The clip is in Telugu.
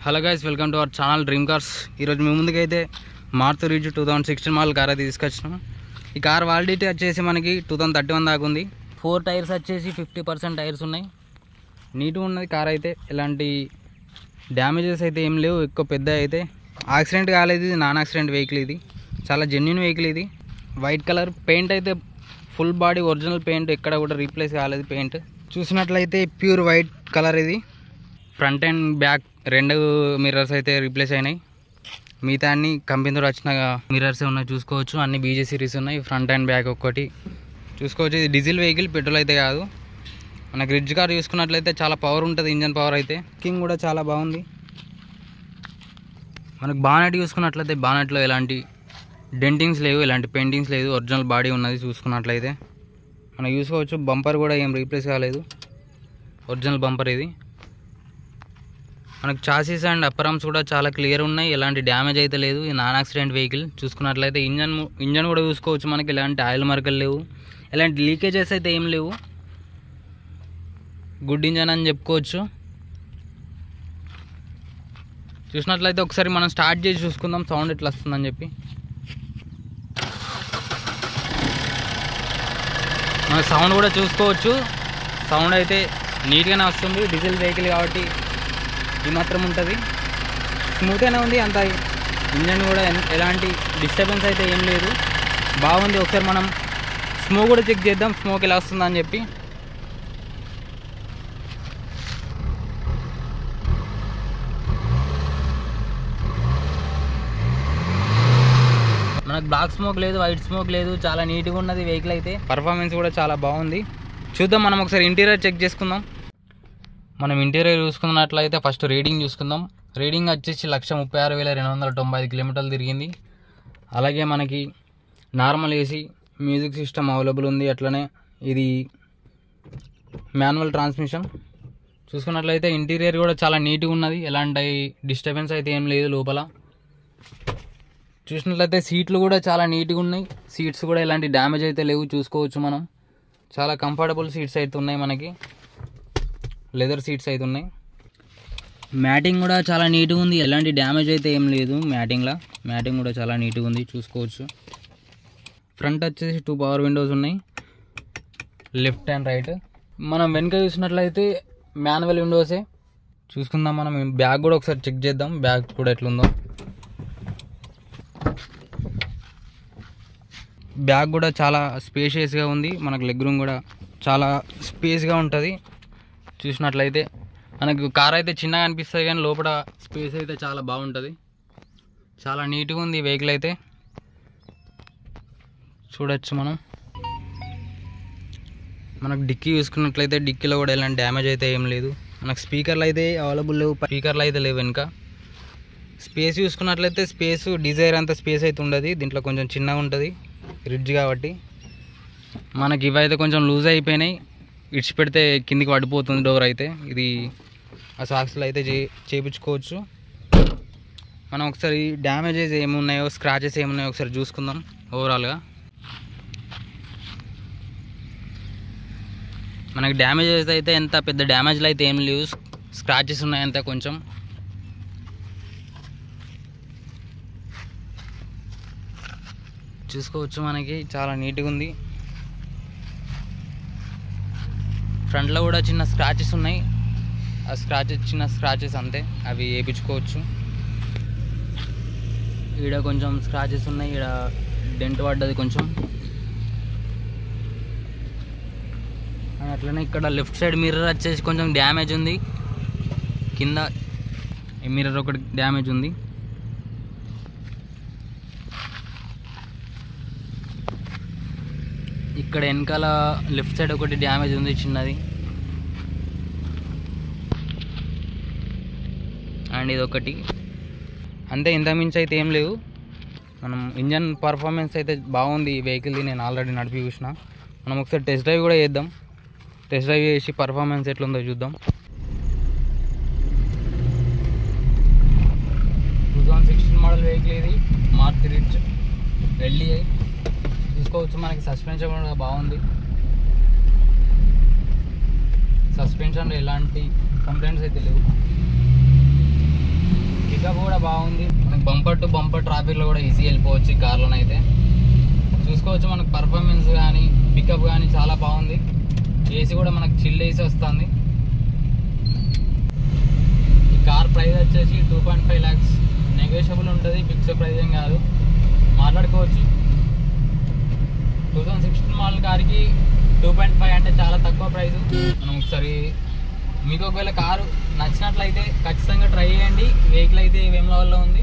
Hello guys, welcome to our channel dream cars. ఈరోజు మీ ముందుకైతే మారుతి రిడ్జ్ 2016 మోడల్ కార్ అయితే తీసుకొచ్చినాం. ఈ కార్ వాలిడిటీ వచ్చేసి మనకి 2031 దాకా ఉంది. 4 టైర్స్ వచ్చేసి 50% టైర్స్ ఉన్నాయి. నీట్గా ఉన్నది కార్ అయితే, ఎలాంటి డ్యామేజెస్ అయితే ఏం లేవు. ఎక్కువ పెద్ద అయితే యాక్సిడెంట్ కాలేదు. ఇది నాన్ యాక్సిడెంట్ వెహికల్, ఇది చాలా జెన్యూన్ వెహికల్. ఇది వైట్ కలర్ పెయింట్ అయితే ఫుల్ బాడీ ఒరిజినల్ పెయింట్, ఎక్కడ కూడా రీప్లేస్ కాలేదు. పెయింట్ చూసినట్లయితే ప్యూర్ వైట్ కలర్. ఇది ఫ్రంట్ అండ్ బ్యాక్ 2 మిర్రర్స్ అయితే రీప్లేస్ అయినాయి. మిగతా అన్ని కంపెనీతో వచ్చిన మిర్రర్స్ ఉన్నాయి, చూసుకోవచ్చు. అన్ని బీజే సిరీస్ ఉన్నాయి. ఫ్రంట్ అండ్ బ్యాక్ ఒక్కటి చూసుకోవచ్చు. ఇది డీజిల్ వెహికల్, పెట్రోల్ అయితే కాదు. మనకి రిడ్జ్ కార్ చూసుకున్నట్లయితే చాలా పవర్ ఉంటుంది, ఇంజన్ పవర్ అయితే. కింగ్ కూడా చాలా బాగుంది. మనకు బానెట్ చూసుకున్నట్లయితే బానెట్లో ఎలాంటి డెంటింగ్స్ లేవు, ఎలాంటి పెయింటింగ్స్ లేదు. ఒరిజినల్ బాడీ ఉన్నది చూసుకున్నట్లయితే మనం చూసుకోవచ్చు. బంపర్ కూడా ఏం రీప్లేస్ కాలేదు, ఒరిజినల్ బంపర్ ఇది. మనకు చాసీస్ అండ్ అప్పర్ ఆర్మ్స్ కూడా చాలా క్లియర్ ఉన్నాయి, ఎలాంటి డ్యామేజ్ అయితే లేదు. ఈ నాన్ యాక్సిడెంట్ వెహికల్ చూసుకున్నట్లయితే ఇంజన్ కూడా చూసుకోవచ్చు. మనకి ఎలాంటి ఆయిల్ మరకలు లేవు, ఎలాంటి లీకేజెస్ అయితే ఏం లేవు. గుడ్ ఇంజన్ అని చెప్పుకోవచ్చు. చూసినట్లయితే ఒకసారి మనం స్టార్ట్ చేసి చూసుకుందాం సౌండ్ ఎట్లా వస్తుందని చెప్పి. మన సౌండ్ కూడా చూసుకోవచ్చు. సౌండ్ అయితే నీట్గానే వస్తుంది. డీజిల్ వెహికల్ కాబట్టి ఈ మాత్రం ఉంటుంది, స్మూత్గానే ఉంది. అంత ఇంజన్ కూడా ఎలాంటి డిస్టర్బెన్స్ అయితే ఏం లేదు, బాగుంది. ఒకసారి మనం స్మోక్ కూడా చెక్ చేద్దాం, స్మోక్ ఎలా వస్తుందని చెప్పి. మనకు బ్లాక్ స్మోక్ లేదు, వైట్ స్మోక్ లేదు, చాలా నీట్గా ఉన్నది వెహికల్ అయితే. పర్ఫార్మెన్స్ కూడా చాలా బాగుంది. చూద్దాం, మనం ఒకసారి ఇంటీరియర్ చెక్ చేసుకుందాం. మనం ఇంటీరియర్ చూసుకున్నట్లయితే ఫస్ట్ రీడింగ్ చూసుకుందాం. రీడింగ్ వచ్చేసి 136,295 కిలోమీటర్లు తిరిగింది. అలాగే మనకి normal AC, music system available ఉంది. అట్లనే ఇది మాన్యువల్ ట్రాన్స్మిషన్. చూసుకున్నట్లయితే ఇంటీరియర్ కూడా చాలా నీట్గా ఉన్నది, ఎలాంటి డిస్టర్బెన్స్ అయితే ఏం లేదు లోపల. చూసినట్లయితే సీట్లు కూడా చాలా నీట్గా ఉన్నాయి. సీట్స్ కూడా ఎలాంటి డ్యామేజ్ అయితే లేవు, చూసుకోవచ్చు మనం. చాలా కంఫర్టబుల్ సీట్స్ అయితే ఉన్నాయి, మనకి లెదర్ సీట్స్ అయితే ఉన్నాయి. మ్యాటింగ్ కూడా చాలా నీట్గా ఉంది, ఎలాంటి డ్యామేజ్ అయితే ఏం లేదు. మ్యాటింగ్ కూడా చాలా నీట్గా ఉంది, చూసుకోవచ్చు. ఫ్రంట్ వచ్చేసి 2 పవర్ విండోస్ ఉన్నాయి, లెఫ్ట్ అండ్ రైట్. మనం వెనక చూసినట్లయితే మాన్యువల్ విండోసే. చూసుకుందాం మనం. బ్యాగ్ కూడా ఒకసారి చెక్ చేద్దాం, బ్యాగ్ కూడా ఎట్లుందో. బ్యాగ్ కూడా చాలా స్పేషియస్గా ఉంది. మనకు లెగ్ రూమ్ కూడా చాలా స్పేస్గా ఉంటుంది. చూసినట్లయితే మనకు కార్ అయితే చిన్నగా అనిపిస్తుంది, కానీ లోపల స్పేస్ అయితే చాలా బాగుంటుంది. చాలా నీట్గా ఉంది వెహికల్ అయితే, చూడొచ్చు మనం. మనకు డిక్కీ చూసుకున్నట్లయితే డిక్కీలో కూడా ఎలాంటి డ్యామేజ్ అయితే ఏం లేదు. మనకు స్పీకర్లు అయితే అవైలబుల్ లేవు, స్పీకర్లు అయితే లేవు వెనుక. స్పేస్ చూసుకున్నట్లయితే స్పేస్ డిజైర్ అంత స్పేస్ అయితే ఉండదు, దీంట్లో కొంచెం చిన్నగా ఉంటుంది రిడ్జ్ కాబట్టి. మనకి ఇవైతే కొంచెం లూజ్ అయిపోయినాయి, ఇడ్చి పెడితే కిందికి పడిపోతుంది డోర్ అయితే. ఇది ఆ సాక్స్లో అయితే చేయించుకోవచ్చు. మనం ఒకసారి డ్యామేజెస్ ఏమున్నాయో, స్క్రాచెస్ ఏమున్నాయో ఒకసారి చూసుకుందాం ఓవరాల్గా. మనకి డ్యామేజెస్ అయితే ఎంత పెద్ద డ్యామేజ్లు అయితే ఏం లేవు, స్క్రాచెస్ ఉన్నాయి అంతే కొంచెం. చూసుకోవచ్చు, మనకి చాలా నీట్గా ఉంది. ఫ్రంట్లో కూడా చిన్న స్క్రాచెస్ ఉన్నాయి, ఆ చిన్న స్క్రాచెస్ అంతే, అవి వేయించుకోవచ్చు. ఈడ కొంచెం స్క్రాచెస్ ఉన్నాయి, ఈడ డెంట్ పడ్డది కొంచెం. అట్లనే ఇక్కడ లెఫ్ట్ సైడ్ మిర్రర్ వచ్చేసి కొంచెం డ్యామేజ్ ఉంది, కింద మిర్రర్ ఒకటి డ్యామేజ్ ఉంది. ఇక్కడ వెనకాల లెఫ్ట్ సైడ్ ఒకటి డ్యామేజ్ ఉంది చిన్నది, అండ్ ఇది ఒకటి అంతే. ఇంతకుమించి అయితే ఏం లేవు. మనం ఇంజన్ పర్ఫార్మెన్స్ అయితే బాగుంది ఈ వెహికల్ది, నేను ఆల్రెడీ నడిపి చూసిన. మనం ఒకసారి టెస్ట్ డ్రైవ్ కూడా చేద్దాం. టెస్ట్ డ్రైవ్ చేసి పర్ఫార్మెన్స్ ఎట్లుందో చూద్దాం. 2016 మోడల్ వెహికల్ ఇది, మారుతి రిడ్జ్ LDI. చూసుకోవచ్చు, మనకి సస్పెన్షన్ కూడా బాగుంది. సస్పెన్షన్ ఎలాంటి కంప్లైంట్స్ అయితే లేవు. బాగుంది. మనకి బంపర్ టు బంపర్ ట్రాఫిక్లో కూడా ఈజీ వెళ్ళిపోవచ్చు ఈ కార్లోనైతే. చూసుకోవచ్చు మనకు పర్ఫార్మెన్స్ కానీ పికప్ కానీ చాలా బాగుంది. ఏసీ కూడా మనకు చిల్డ్ ఏసీ వస్తుంది. ఈ కార్ ప్రైస్ వచ్చేసి 2.5 lakhs. నెగోషియబుల్ ఉంటుంది, ఫిక్స్డ్ ప్రైస్ ఏం కాదు, మాట్లాడుకోవచ్చు. 2016 మోడల్ కార్కి 2.5 అంటే చాలా తక్కువ ప్రైస్. మనం ఒకసారి మీకు ఒకవేళ కారు నచ్చినట్లయితే ఖచ్చితంగా ట్రై చేయండి. వెహికల్ అయితే వేములవాడలో ఉంది.